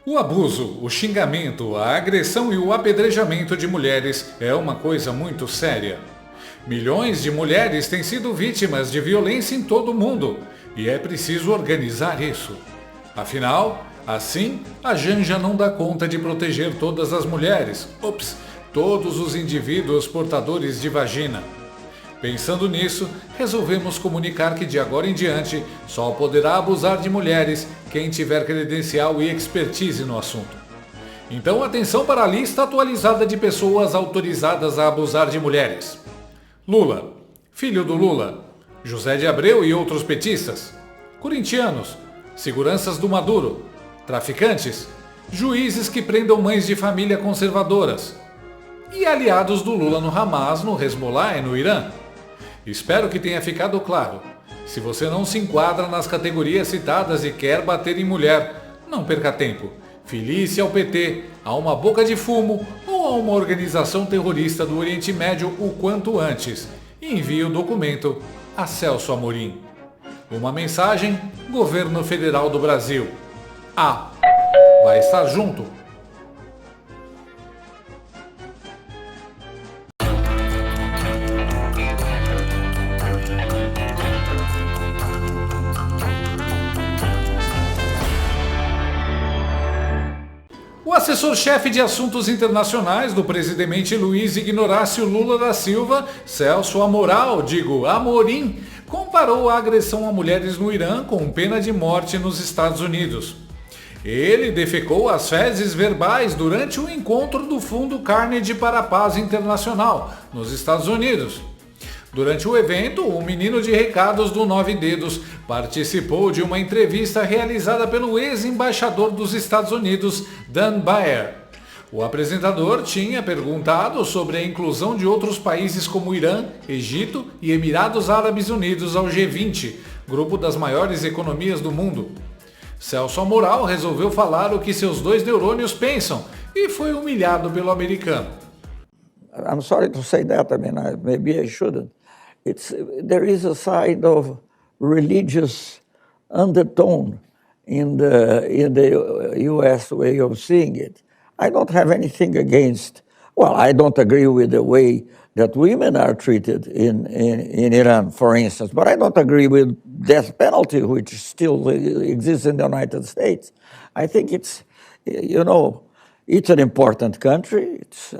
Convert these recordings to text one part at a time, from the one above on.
O abuso, o xingamento, a agressão e o apedrejamento de mulheres é uma coisa muito séria. Milhões de mulheres têm sido vítimas de violência em todo o mundo e é preciso organizar isso. Afinal, assim, a Janja não dá conta de proteger todas as mulheres, todos os indivíduos portadores de vagina. Pensando nisso, resolvemos comunicar que de agora em diante só poderá abusar de mulheres quem tiver credencial e expertise no assunto. Então atenção para a lista atualizada de pessoas autorizadas a abusar de mulheres. Lula, filho do Lula, José de Abreu e outros petistas, corintianos, seguranças do Maduro, traficantes, juízes que prendam mães de família conservadoras e aliados do Lula no Hamas, no Hezbollah e no Irã. Espero que tenha ficado claro. Se você não se enquadra nas categorias citadas e quer bater em mulher, não perca tempo. Filie-se ao PT, a uma boca de fumo ou a uma organização terrorista do Oriente Médio o quanto antes. E envie o documento a Celso Amorim. Uma mensagem: Governo Federal do Brasil. Vai estar junto. O assessor-chefe de assuntos internacionais do presidente Luiz Ignacio Lula da Silva, Celso Amorim, comparou a agressão a mulheres no Irã com pena de morte nos Estados Unidos. Ele defecou as fezes verbais durante o encontro do Fundo Carnegie para a Paz Internacional, nos Estados Unidos. Durante o evento, o menino de recados do Nove Dedos participou de uma entrevista realizada pelo ex-embaixador dos Estados Unidos, Dan Baer. O apresentador tinha perguntado sobre a inclusão de outros países como Irã, Egito e Emirados Árabes Unidos ao G20, grupo das maiores economias do mundo. Celso Amorim resolveu falar o que seus dois neurônios pensam e foi humilhado pelo americano. I'm sorry to say that, maybe I shouldn't. There is a side of religious undertone in the U.S. way of seeing it. I don't have anything against, I don't agree with the way that women are treated in Iran, for instance, but I don't agree with death penalty, which still exists in the United States. I think it's an important country. It's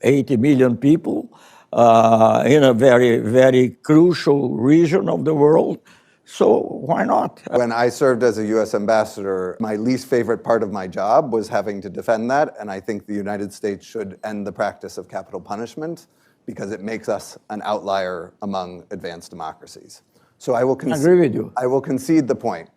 80 million people in a very, very crucial region of the world. So why not? When I served as a U.S. ambassador, my least favorite part of my job was having to defend that, and I think the United States should end the practice of capital punishment because it makes us an outlier among advanced democracies. So I will agree with you. I will concede the point.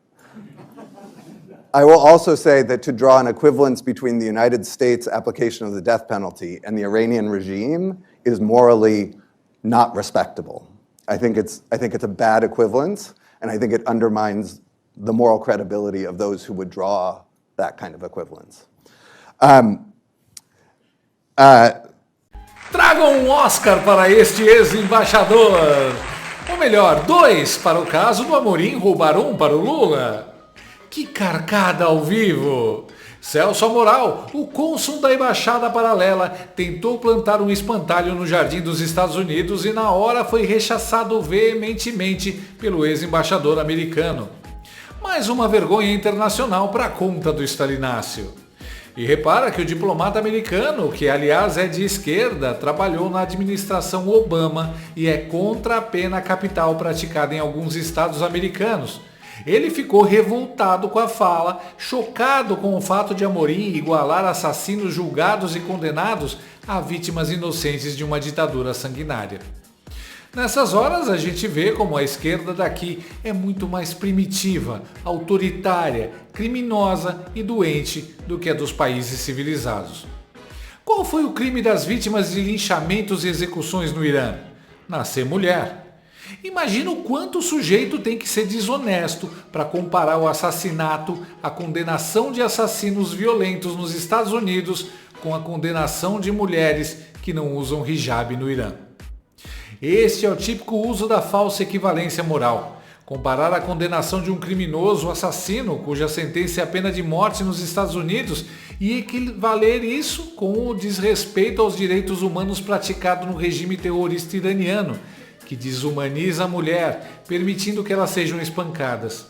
I will also say that to draw an equivalence between the United States application of the death penalty and the Iranian regime is morally not respectable. I think it's a bad equivalence, and I think it undermines the moral credibility of those who would draw that kind of equivalence. Tragam um Oscar para este ex-embaixador! Ou melhor, 2 para o caso do Amorim roubar 1 para o Lula. Que carcada ao vivo! Celso Amorim, o cônsul da Embaixada Paralela, tentou plantar um espantalho no jardim dos Estados Unidos e na hora foi rechaçado veementemente pelo ex-embaixador americano. Mais uma vergonha internacional para a conta do Stalinácio. E repara que o diplomata americano, que aliás é de esquerda, trabalhou na administração Obama e é contra a pena capital praticada em alguns estados americanos. Ele ficou revoltado com a fala, chocado com o fato de Amorim igualar assassinos julgados e condenados a vítimas inocentes de uma ditadura sanguinária. Nessas horas a gente vê como a esquerda daqui é muito mais primitiva, autoritária, criminosa e doente do que a dos países civilizados. Qual foi o crime das vítimas de linchamentos e execuções no Irã? Nascer mulher. Imagina o quanto o sujeito tem que ser desonesto para comparar o assassinato, a condenação de assassinos violentos nos Estados Unidos com a condenação de mulheres que não usam hijab no Irã. Este é o típico uso da falsa equivalência moral. Comparar a condenação de um criminoso assassino, cuja sentença é a pena de morte nos Estados Unidos, e equivaler isso com o desrespeito aos direitos humanos praticado no regime terrorista iraniano, que desumaniza a mulher, permitindo que elas sejam espancadas.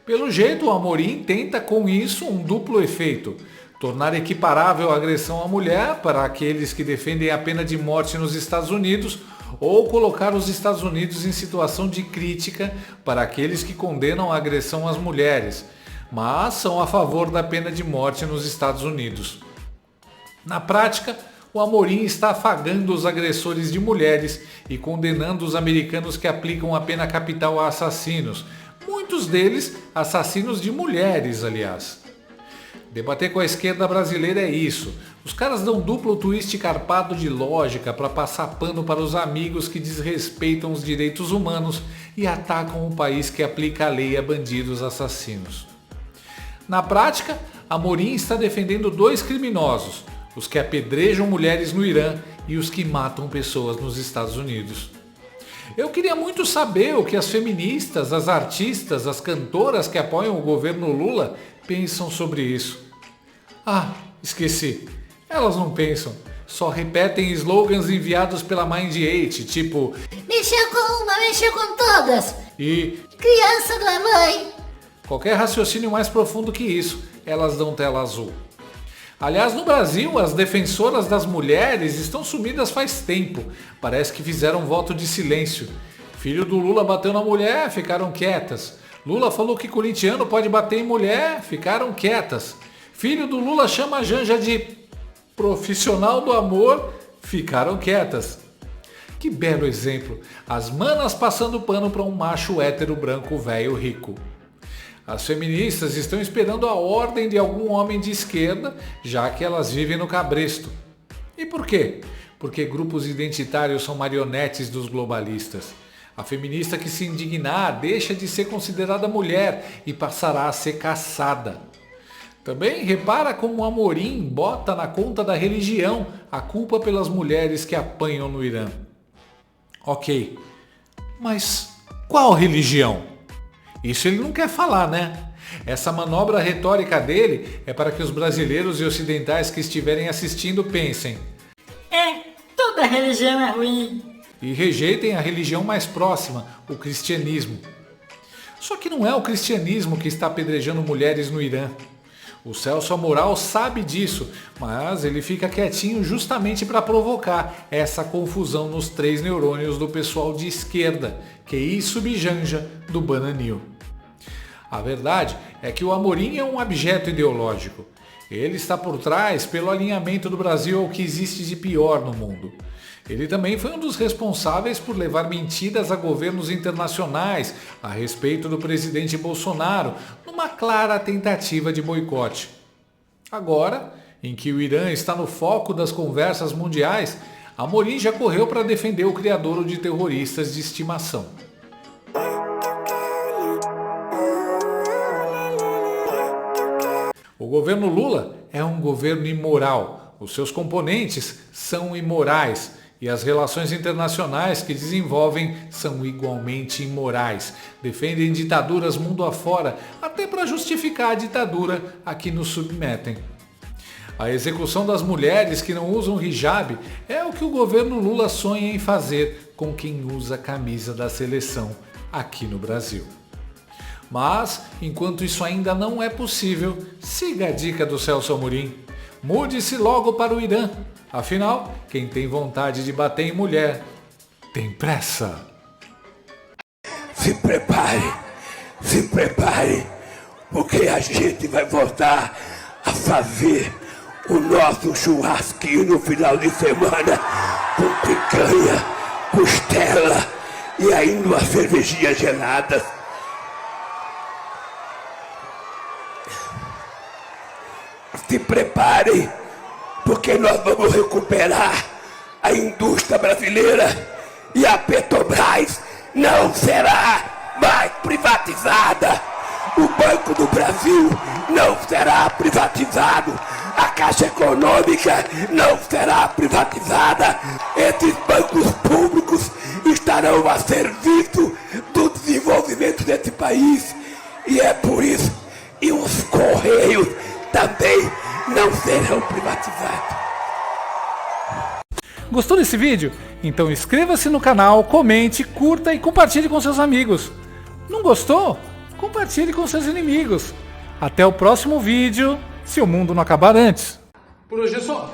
Pelo jeito, o Amorim tenta com isso um duplo efeito: tornar equiparável a agressão à mulher para aqueles que defendem a pena de morte nos Estados Unidos, ou colocar os Estados Unidos em situação de crítica para aqueles que condenam a agressão às mulheres, mas são a favor da pena de morte nos Estados Unidos. Na prática, o Amorim está afagando os agressores de mulheres e condenando os americanos que aplicam a pena capital a assassinos, muitos deles assassinos de mulheres, aliás. Debater com a esquerda brasileira é isso. Os caras dão duplo twist carpado de lógica para passar pano para os amigos que desrespeitam os direitos humanos e atacam o país que aplica a lei a bandidos assassinos. Na prática, Amorim está defendendo dois criminosos: os que apedrejam mulheres no Irã e os que matam pessoas nos Estados Unidos. Eu queria muito saber o que as feministas, as artistas, as cantoras que apoiam o governo Lula pensam sobre isso. Ah, esqueci. Elas não pensam, só repetem slogans enviados pela Mind8, tipo mexeu com uma, mexeu com todas. E Criança não é mãe. Qualquer raciocínio mais profundo que isso, elas dão tela azul. Aliás, no Brasil, as defensoras das mulheres estão sumidas faz tempo. Parece que fizeram voto de silêncio. Filho do Lula bateu na mulher, ficaram quietas. Lula falou que corintiano pode bater em mulher, ficaram quietas. Filho do Lula chama a Janja de profissional do amor, ficaram quietas. Que belo exemplo, as manas passando pano para um macho hétero branco velho rico. As feministas estão esperando a ordem de algum homem de esquerda, já que elas vivem no cabresto. E por quê? Porque grupos identitários são marionetes dos globalistas. A feminista que se indignar deixa de ser considerada mulher e passará a ser caçada. Também repara como o Amorim bota na conta da religião a culpa pelas mulheres que apanham no Irã. Ok, mas qual religião? Isso ele não quer falar, né? Essa manobra retórica dele é para que os brasileiros e ocidentais que estiverem assistindo pensem: Toda religião é ruim. E rejeitem a religião mais próxima, o cristianismo. Só que não é o cristianismo que está apedrejando mulheres no Irã. O Celso Amoral sabe disso, mas ele fica quietinho justamente para provocar essa confusão nos 3 neurônios do pessoal de esquerda, QI subjanja do Bananil. A verdade é que o Amorim é um abjeto ideológico. Ele está por trás pelo alinhamento do Brasil ao que existe de pior no mundo. Ele também foi um dos responsáveis por levar mentiras a governos internacionais a respeito do presidente Bolsonaro, numa clara tentativa de boicote. Agora, em que o Irã está no foco das conversas mundiais, Amorim já correu para defender o criador de terroristas de estimação. O governo Lula é um governo imoral. Os seus componentes são imorais. E as relações internacionais que desenvolvem são igualmente imorais. Defendem ditaduras mundo afora, até para justificar a ditadura a que nos submetem. A execução das mulheres que não usam hijab é o que o governo Lula sonha em fazer com quem usa a camisa da seleção aqui no Brasil. Mas, enquanto isso ainda não é possível, siga a dica do Celso Amorim. Mude-se logo para o Irã. Afinal, quem tem vontade de bater em mulher, tem pressa. Se prepare, porque a gente vai voltar a fazer o nosso churrasquinho no final de semana com picanha, costela e ainda uma cervejinha gelada. Se preparem, porque nós vamos recuperar a indústria brasileira e a Petrobras não será mais privatizada. O Banco do Brasil não será privatizado. A Caixa Econômica não será privatizada. Esses bancos públicos estarão a serviço do desenvolvimento desenvolvimento desse país. E é por isso que os Correios também não serão privatizados. Gostou desse vídeo? Então inscreva-se no canal, comente, curta e compartilhe com seus amigos. Não gostou? Compartilhe com seus inimigos. Até o próximo vídeo, se o mundo não acabar antes. Por hoje é só.